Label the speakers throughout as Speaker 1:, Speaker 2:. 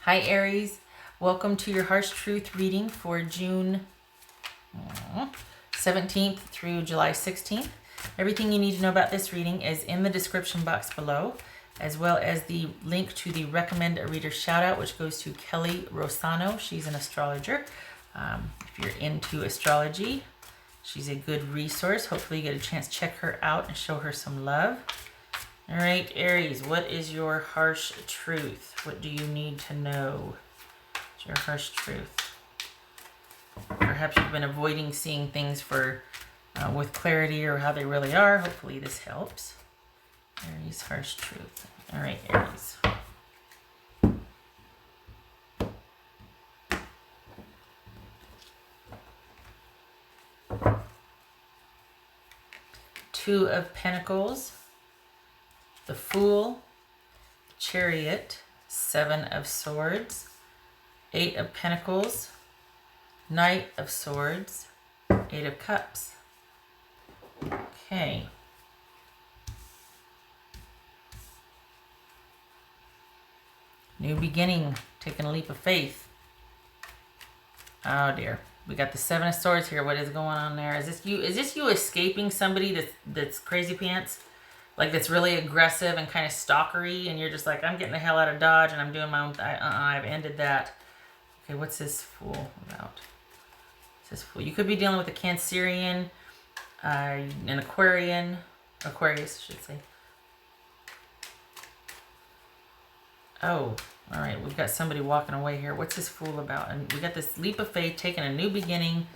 Speaker 1: Hi Aries, welcome to your Harsh Truth reading for June 17th through July 16th. Everything you need to know about this reading is in the description box below, as well as the link to the Recommend a Reader shout out, which goes to Kelly Rosano. She's an astrologer. If you're into astrology, she's a good resource. Hopefully you get a chance to check her out and show her some love. All right, Aries, what is your harsh truth? What do you need to know? What's your harsh truth? Perhaps you've been avoiding seeing things with clarity or how they really are. Hopefully this helps. Aries, harsh truth. All right, Aries. Two of Pentacles. The Fool, Chariot, Seven of Swords, Eight of Pentacles, Knight of Swords, Eight of Cups. Okay. New beginning, taking a leap of faith. Oh dear. We got the Seven of Swords here. What is going on there? Is this you escaping somebody that's crazy pants? Like that's really aggressive and kind of stalkery, and you're just like, I'm getting the hell out of Dodge and I'm doing my own I've ended that. Okay, what's this Fool about? What's this Fool? You could be dealing with a Cancerian, an Aquarius, I should say. Oh, all right, we've got somebody walking away here. What's this Fool about? And we got this leap of faith, taking a new beginning.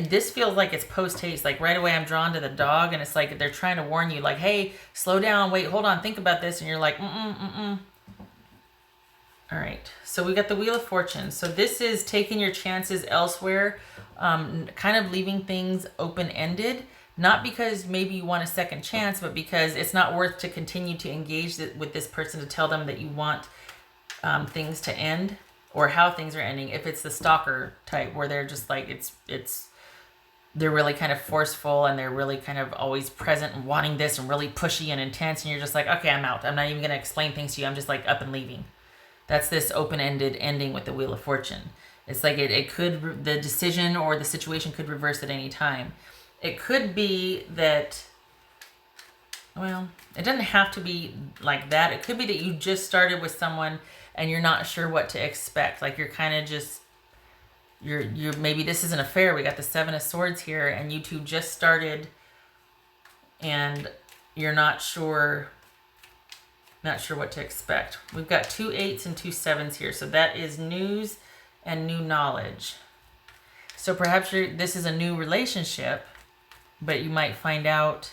Speaker 1: This feels like it's post-haste. Like right away I'm drawn to the dog, and it's like they're trying to warn you, like, hey, slow down, wait, hold on, think about this. And you're like, All right, so we got the Wheel of Fortune. So this is taking your chances elsewhere, kind of leaving things open-ended. Not because maybe you want a second chance, but because it's not worth to continue to engage with this person to tell them that you want things to end, or how things are ending. If it's the stalker type where they're just like, they're really kind of forceful and they're really kind of always present and wanting this and really pushy and intense, and you're just like, okay, I'm out. I'm not even going to explain things to you. I'm just like up and leaving. That's this open-ended ending with the Wheel of Fortune. It's like it could, the decision or the situation could reverse at any time. It could be that, well, it doesn't have to be like that. It could be that you just started with someone and you're not sure what to expect. Like you're kind of just, you're maybe this is an affair. We got the Seven of Swords here, and you two just started and you're not sure what to expect. We've got two 8s and two 7s here. So that is news and new knowledge. So perhaps this is a new relationship, but you might find out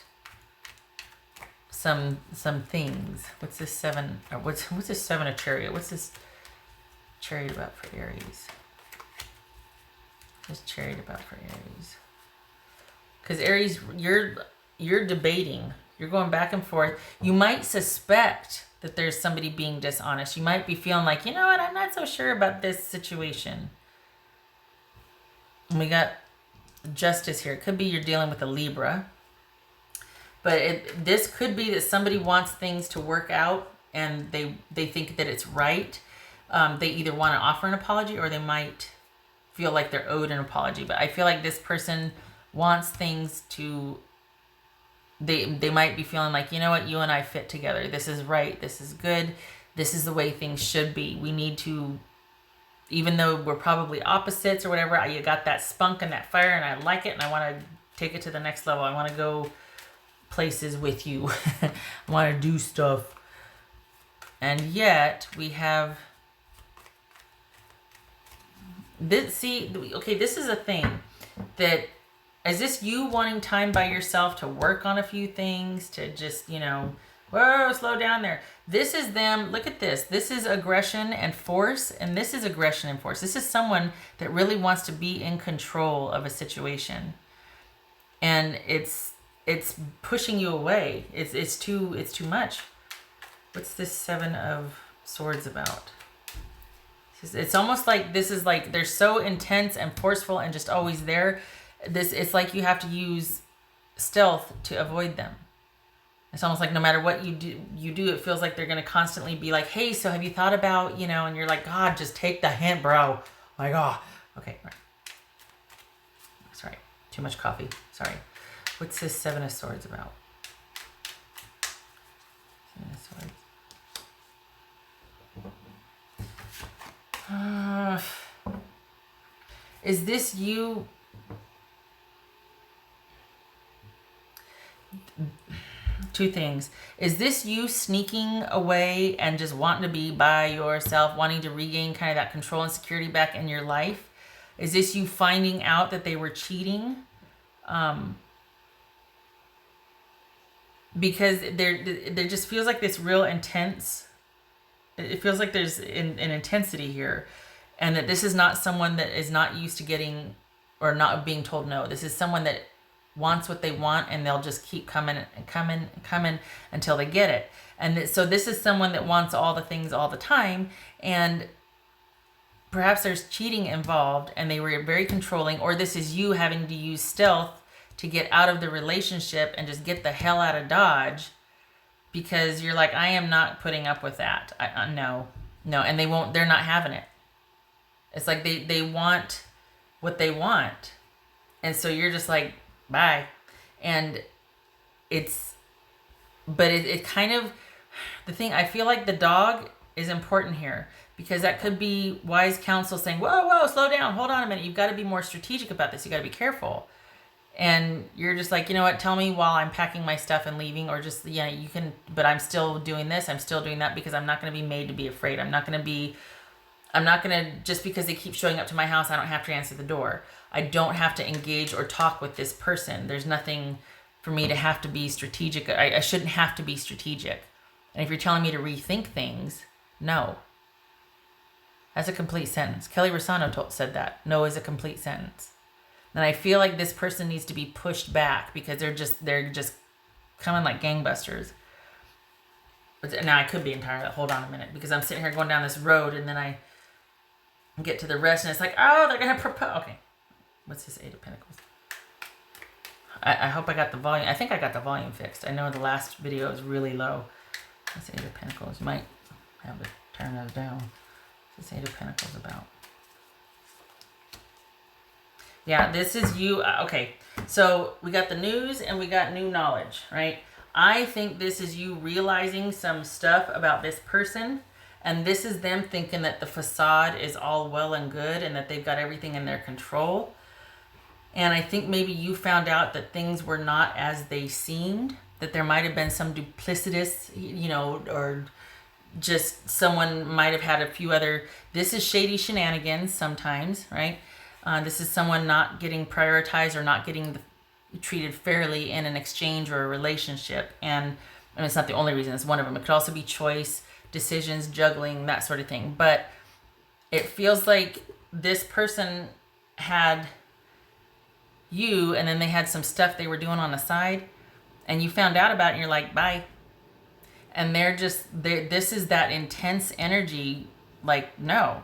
Speaker 1: some things. What's this 7? Or what's this 7 of Chariot? What's this Chariot about for Aries? What's Chariot about for Aries? Because Aries, you're debating. You're going back and forth. You might suspect that there's somebody being dishonest. You might be feeling like, you know what, I'm not so sure about this situation. And we got Justice here. It could be you're dealing with a Libra. But this could be that somebody wants things to work out and they think that it's right. They either want to offer an apology or they might feel like they're owed an apology. But I feel like this person wants things to... They might be feeling like, you know what, you and I fit together. This is right. This is good. This is the way things should be. We need to... Even though we're probably opposites or whatever, you got that spunk and that fire and I like it and I want to take it to the next level. I want to go places with you. I want to do stuff. And yet we have this. See, okay, this is a thing that, is this you wanting time by yourself to work on a few things, to just, whoa, slow down there. This is them. Look at this. This is aggression and force, and this is aggression and force. This is someone that really wants to be in control of a situation. And it's pushing you away. It's too much. What's this 7 of Swords about? It's almost like this is like they're so intense and forceful and just always there. It's like you have to use stealth to avoid them. It's almost like no matter what you do, it feels like they're going to constantly be like, hey, so have you thought about, and you're like, God, just take the hint, bro. Like, oh, okay. Right. Sorry. Too much coffee. Sorry. What's this Seven of Swords about? Seven of Swords. Is this you? Two things. Is this you sneaking away and just wanting to be by yourself, wanting to regain kind of that control and security back in your life? Is this you finding out that they were cheating? Because there just feels like this real intense. It feels like there's an intensity here, and that this is not someone that is not used to getting or not being told no. This is someone that wants what they want, and they'll just keep coming and coming and coming until they get it. And so this is someone that wants all the things all the time, and perhaps there's cheating involved, and they were very controlling, or this is you having to use stealth to get out of the relationship and just get the hell out of Dodge, because you're like, I am not putting up with that. No, and they're not having it. It's like they want what they want, and so you're just like, bye. And it kind of, the thing, I feel like the dog is important here, because that could be wise counsel saying, whoa, slow down, hold on a minute, you've got to be more strategic about this, you got to be careful. And you're just like, you know what, tell me while I'm packing my stuff and leaving, or just, yeah, you can, but I'm still doing this, I'm still doing that, because I'm not going to be made to be afraid. I'm not going to, just because they keep showing up to my house, I don't have to answer the door. I don't have to engage or talk with this person. There's nothing for me to have to be strategic. I shouldn't have to be strategic. And if you're telling me to rethink things, no. That's a complete sentence. Kelly Rosano said that. No is a complete sentence. And I feel like this person needs to be pushed back, because they're just coming like gangbusters. But now I could be entirely, hold on a minute, because I'm sitting here going down this road, and then I get to the rest, and it's like, oh, they're going to propose. Okay. What's this Eight of Pentacles? I hope I got the volume. I think I got the volume fixed. I know the last video was really low. What's Eight of Pentacles? You might have to turn those down. What's Eight of Pentacles about? Yeah, this is you. Okay, so we got the news and we got new knowledge, right? I think this is you realizing some stuff about this person, and this is them thinking that the facade is all well and good and that they've got everything in their control. And I think maybe you found out that things were not as they seemed, that there might have been some duplicitous, or just someone might have had a few other, this is shady shenanigans sometimes, right? This is someone not getting prioritized or not getting treated fairly in an exchange or a relationship. And it's not the only reason, it's one of them. It could also be choice, decisions, juggling, that sort of thing. But it feels like this person had you, and then they had some stuff they were doing on the side, and you found out about it, and you're like, bye. And this is that intense energy, like, no.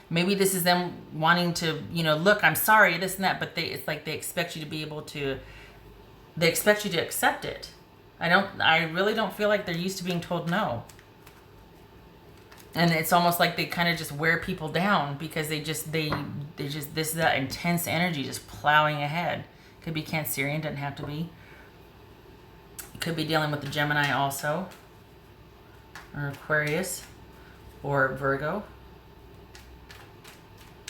Speaker 1: Maybe this is them wanting to, look, I'm sorry, this and that, but it's like they expect you to be able to, they expect you to accept it. I really don't feel like they're used to being told no. And it's almost like they kind of just wear people down, because they just, this is that intense energy just plowing ahead. Could be Cancerian, doesn't have to be. Could be dealing with the Gemini also, or Aquarius, or Virgo.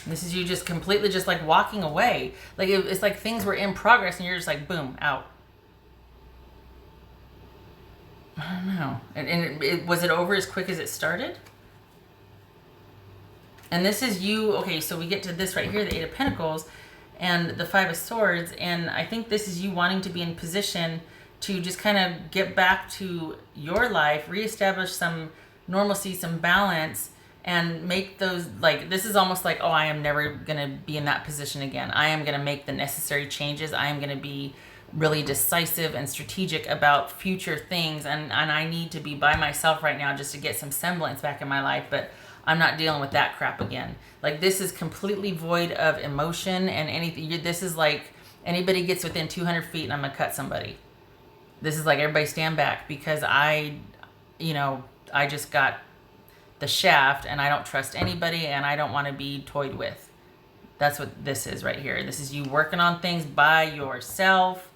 Speaker 1: This is you just completely just like walking away. Like it's like things were in progress and you're just like, boom, out. I don't know. And was it over as quick as it started? And this is you. Okay, so we get to this right here, the Eight of Pentacles and the Five of Swords. And I think this is you wanting to be in position to just kind of get back to your life, reestablish some normalcy, some balance, and make those, like, this is almost like, oh, I am never going to be in that position again. I am going to make the necessary changes. I am going to be really decisive and strategic about future things. And I need to be by myself right now just to get some semblance back in my life. But I'm not dealing with that crap again. Like, this is completely void of emotion and anything. This is like anybody gets within 200 feet and I'm going to cut somebody. This is like, everybody stand back, because I just got the shaft and I don't trust anybody and I don't want to be toyed with. That's what this is right here. This is you working on things by yourself,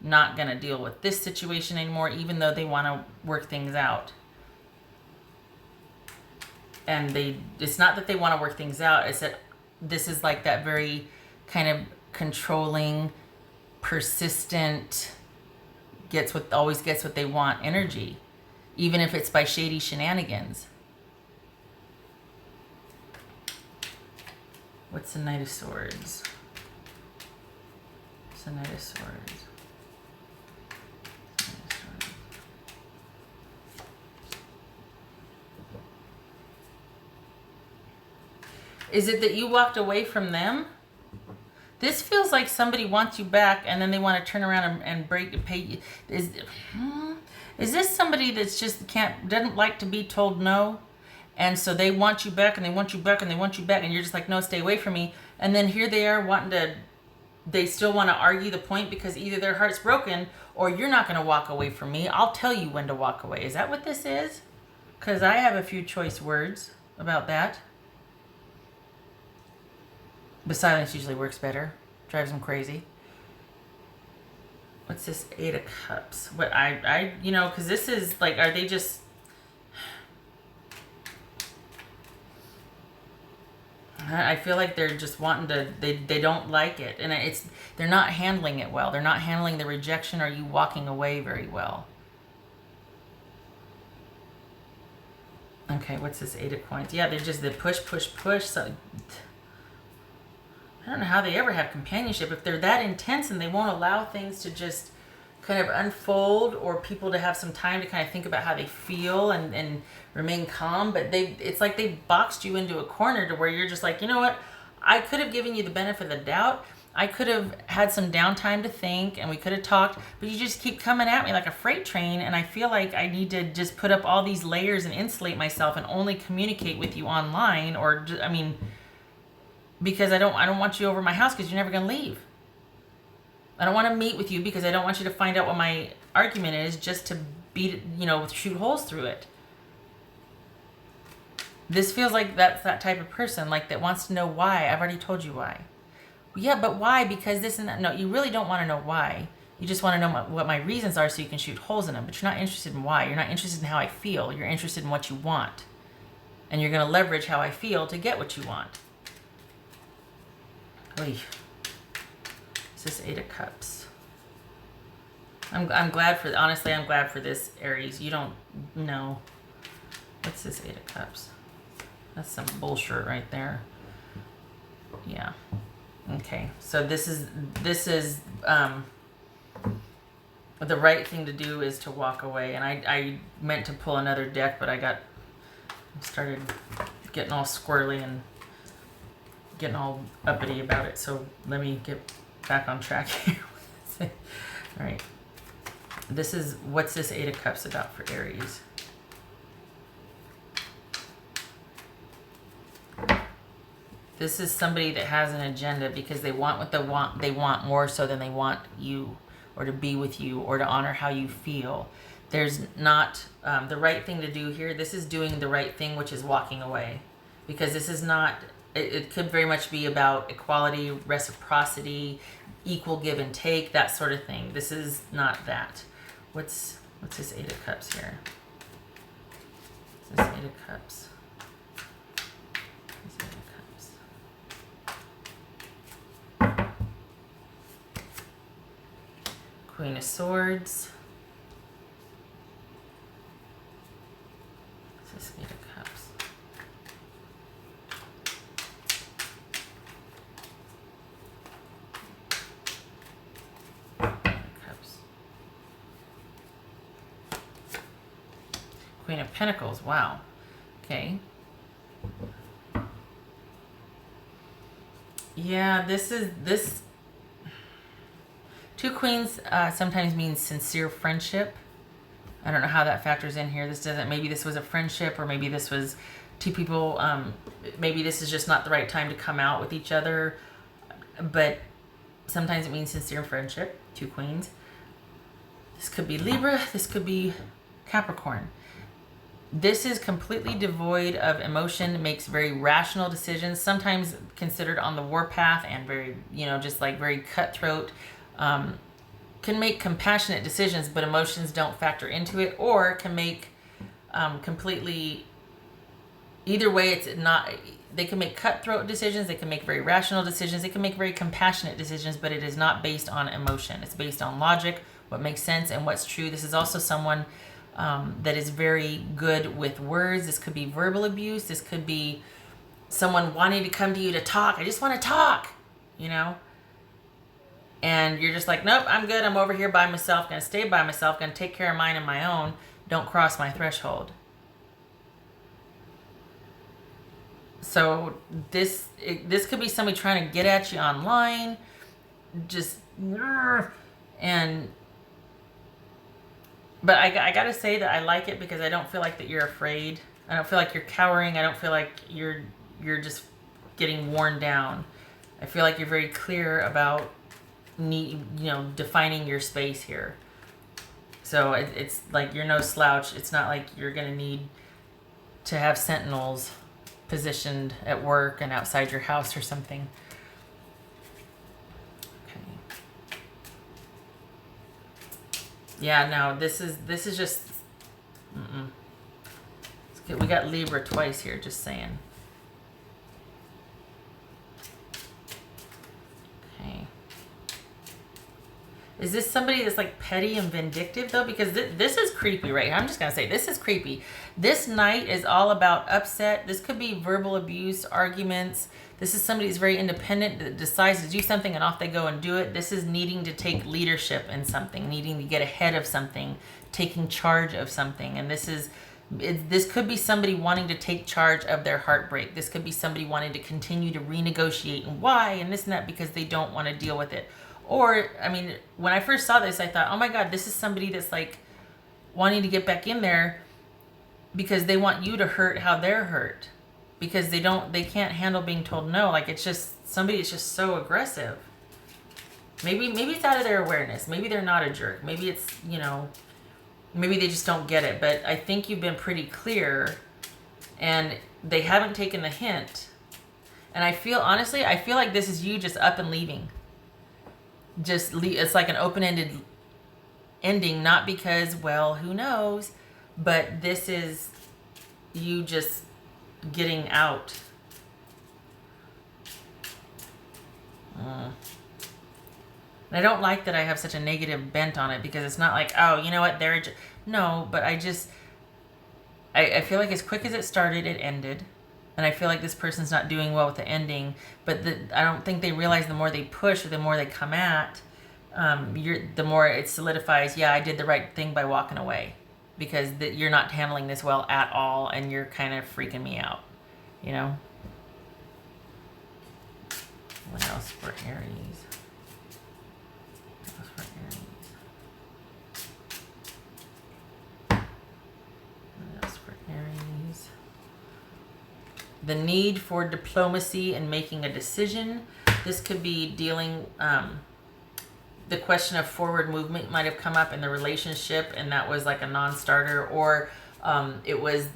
Speaker 1: not going to deal with this situation anymore, even though they want to work things out. And it's not that they want to work things out, it's that this is like that very kind of controlling, persistent, always gets what they want energy, even if it's by shady shenanigans. What's the Knight of Swords? What's the Knight of Swords? Is it that you walked away from them? This feels like somebody wants you back and then they want to turn around and pay you. Is this somebody that's just doesn't like to be told no? And so they want you back and they want you back and they want you back, and you're just like, no, stay away from me. And then here they are they still want to argue the point, because either their heart's broken or you're not going to walk away from me. I'll tell you when to walk away. Is that what this is? Because I have a few choice words about that. But silence usually works better. Drives them crazy. What's this 8 of Cups? What because this is like, are they just... I feel like they're just wanting to, they don't like it. And they're not handling it well. They're not handling the rejection or you walking away very well. Okay, what's this 8 of Coins? Yeah, they're just the push. So, I don't know how they ever have companionship if they're that intense and they won't allow things to just kind of unfold, or people to have some time to kind of think about how they feel and remain calm. But it's like they boxed you into a corner to where you're just like, you know what? I could have given you the benefit of the doubt. I could have had some downtime to think and we could have talked, but you just keep coming at me like a freight train. And I feel like I need to just put up all these layers and insulate myself and only communicate with you online, or because I don't want you over my house because you're never going to leave. I don't want to meet with you because I don't want you to find out what my argument is just to shoot holes through it. This feels like that's that type of person, like that wants to know why. I've already told you why. Yeah, but why? Because this and that. No, you really don't want to know why. You just want to know what my reasons are so you can shoot holes in them. But you're not interested in why. You're not interested in how I feel. You're interested in what you want. And you're going to leverage how I feel to get what you want. Oy. Is this 8 of Cups? I'm glad for, honestly, I'm glad for this, Aries. You don't know. What's this 8 of Cups? That's some bullshit right there. Yeah. Okay. So this is the right thing to do is to walk away. And I meant to pull another deck, but I started getting all squirrely and getting all uppity about it. So let me get back on track here. All right. What's this 8 of Cups about for Aries? This is somebody that has an agenda because they want what they want more so than they want you, or to be with you, or to honor how you feel. There's not the right thing to do here. This is doing the right thing, which is walking away, because this is not, it could very much be about equality, reciprocity, equal give and take, that sort of thing. This is not that. What's this 8 of Cups here? What's this 8 of Cups? This 8 of Cups. Queen of Swords. What's this 8 of Cups? Queen of Pentacles. Wow. Okay. Yeah, this 2 queens sometimes means sincere friendship. I don't know how that factors in here. Maybe this was a friendship, or maybe this was 2 people. Maybe this is just not the right time to come out with each other. But sometimes it means sincere friendship. 2 queens. This could be Libra. This could be Capricorn. This is completely devoid of emotion, makes very rational decisions, sometimes considered on the warpath and very, just like very cutthroat. Can make compassionate decisions, but emotions don't factor into it, or can make completely, either way, it's not, they can make cutthroat decisions, they can make very rational decisions, they can make very compassionate decisions, but it is not based on emotion. It's based on logic, what makes sense and what's true. This is also someone that is very good with words. This could be verbal abuse. This could be someone wanting to come to you to talk. I just want to talk, and you're just like, nope, I'm good. I'm over here by myself, going to stay by myself, going to take care of mine and my own. Don't cross my threshold. So this could be somebody trying to get at you online, but I gotta say that I like it because I don't feel like that you're afraid. I don't feel like you're cowering. I don't feel like you're just getting worn down. I feel like you're very clear about defining your space here. So it's like you're no slouch. It's not like you're gonna need to have sentinels positioned at work and outside your house or something. Yeah, no, this is just, we got Libra twice here, just saying. Okay. Is this somebody that's like petty and vindictive though? Because this is creepy, right? I'm just going to say this is creepy. This night is all about upset. This could be verbal abuse, arguments. This is somebody who's very independent that decides to do something and off they go and do it. This is needing to take leadership in something, needing to get ahead of something, taking charge of something. And this could be somebody wanting to take charge of their heartbreak. This could be somebody wanting to continue to renegotiate and why and this and that because they don't want to deal with it. Or, I mean, when I first saw this, I thought, oh my God, this is somebody that's like wanting to get back in there because they want you to hurt how they're hurt. Because they can't handle being told no. Like it's just, somebody is just so aggressive. Maybe it's out of their awareness. Maybe they're not a jerk. Maybe it's, maybe they just don't get it. But I think you've been pretty clear and they haven't taken the hint. And honestly, I feel like this is you just up and leaving. It's like an open-ended ending, not because, well, who knows, but this is you just getting out. And I don't like that I have such a negative bent on it because it's not like, oh, you know what, no, but I feel like as quick as it started, it ended. And I feel like this person's not doing well with the ending, but I don't think they realize the more they push or the more they come at, the more it solidifies, yeah, I did the right thing by walking away. Because you're not handling this well at all, and you're kind of freaking me out, What else for Aries? The need for diplomacy and making a decision. This could be dealing, the question of forward movement might have come up in the relationship and that was like a non-starter, or it was,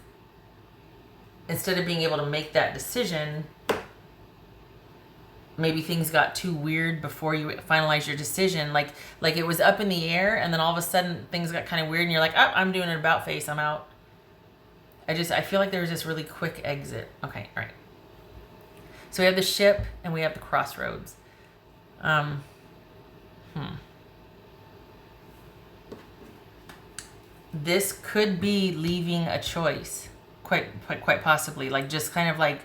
Speaker 1: instead of being able to make that decision, maybe things got too weird before you finalize your decision. Like it was up in the air and then all of a sudden things got kind of weird and you're like, oh, I'm doing an about face, I'm out. I feel like there was this really quick exit. Okay, all right. So we have the ship and we have the crossroads. This could be leaving a choice, quite possibly, like just kind of like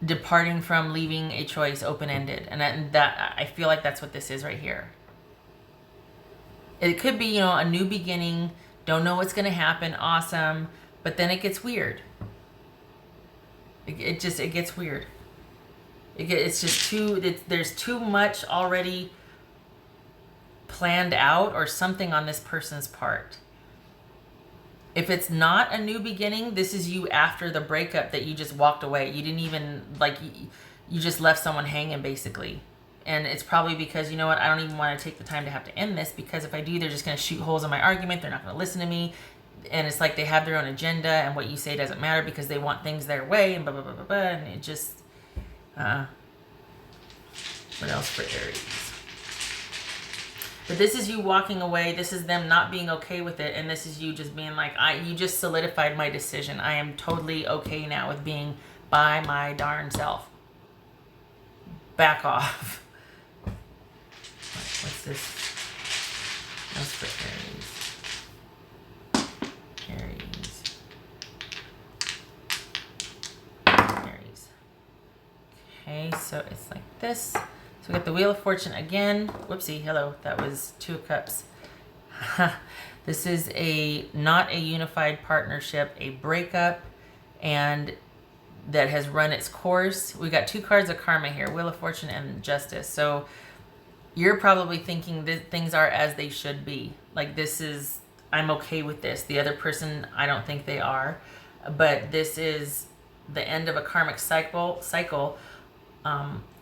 Speaker 1: departing from leaving a choice open-ended, and that I feel like that's what this is right here. It could be, a new beginning. Don't know what's going to happen. Awesome, but then it gets weird. It gets weird. It's just there's too much already planned out or something on this person's part. If it's not a new beginning, this is you after the breakup that you just walked away. You didn't even, you just left someone hanging basically. And it's probably because, you know what, I don't even want to take the time to have to end this, because if I do, they're just going to shoot holes in my argument. They're not going to listen to me. And it's like they have their own agenda, and what you say doesn't matter because they want things their way, and blah, blah, blah, blah, blah. And it just, what else for Aries? But this is you walking away. This is them not being okay with it. And this is you just being like, you just solidified my decision. I am totally okay now with being by my darn self. Back off. What's this? That's for Aries. Okay, so it's like this. So we got the Wheel of Fortune again. Whoopsie, hello. That was 2 of Cups. This is not a unified partnership, a breakup, and that has run its course. We got 2 cards of karma here, Wheel of Fortune and Justice. So you're probably thinking that things are as they should be. Like, this is, I'm okay with this. The other person, I don't think they are. But this is the end of a karmic cycle.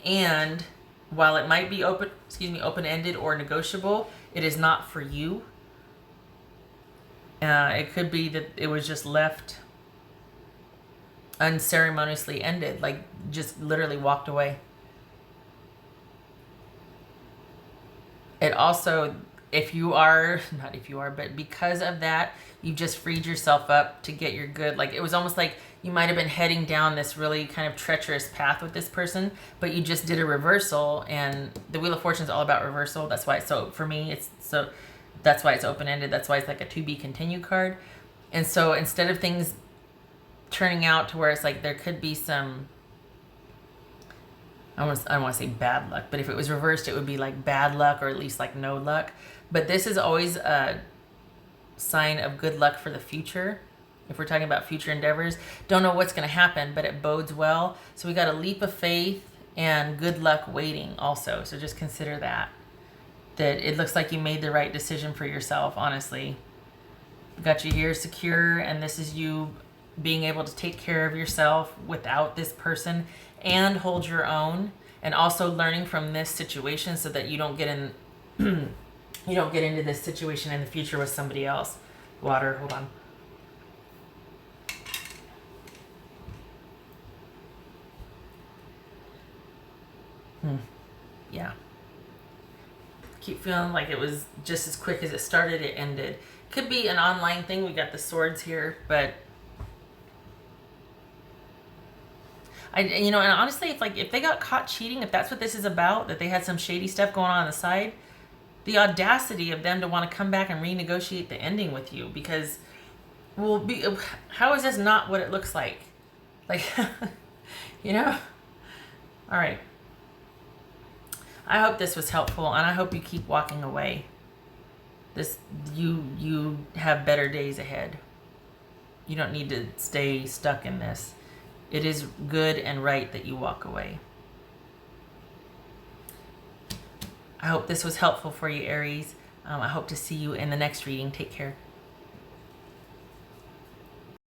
Speaker 1: And while it might be open-ended or negotiable, it is not for you. It could be that it was just left unceremoniously ended, like just literally walked away. It also, but because of that, you just freed yourself up to get your good. Like, it was almost like you might have been heading down this really kind of treacherous path with this person, but you just did a reversal, and the Wheel of Fortune is all about reversal. That's why that's why it's open-ended. That's why it's like a to be continued card. And so instead of things turning out to where it's like there could be some, I don't want to say bad luck, but if it was reversed, it would be like bad luck, or at least like no luck. But this is always a sign of good luck for the future. If we're talking about future endeavors, don't know what's going to happen, but it bodes well. So we got a leap of faith and good luck waiting also. So just consider that it looks like you made the right decision for yourself, honestly. Got you here secure, and this is you being able to take care of yourself without this person and hold your own, and also learning from this situation so that you don't get into this situation in the future with somebody else. Water, hold on. Yeah. Keep feeling like it was just as quick as it started, it ended. Could be an online thing. We got the swords here, but and honestly, if they got caught cheating, if that's what this is about, that they had some shady stuff going on the side, the audacity of them to want to come back and renegotiate the ending with you, because how is this not what it looks like? Like, all right. I hope this was helpful, and I hope you keep walking away. You have better days ahead. You don't need to stay stuck in this. It is good and right that you walk away. I hope this was helpful for you, Aries. I hope to see you in the next reading. Take care.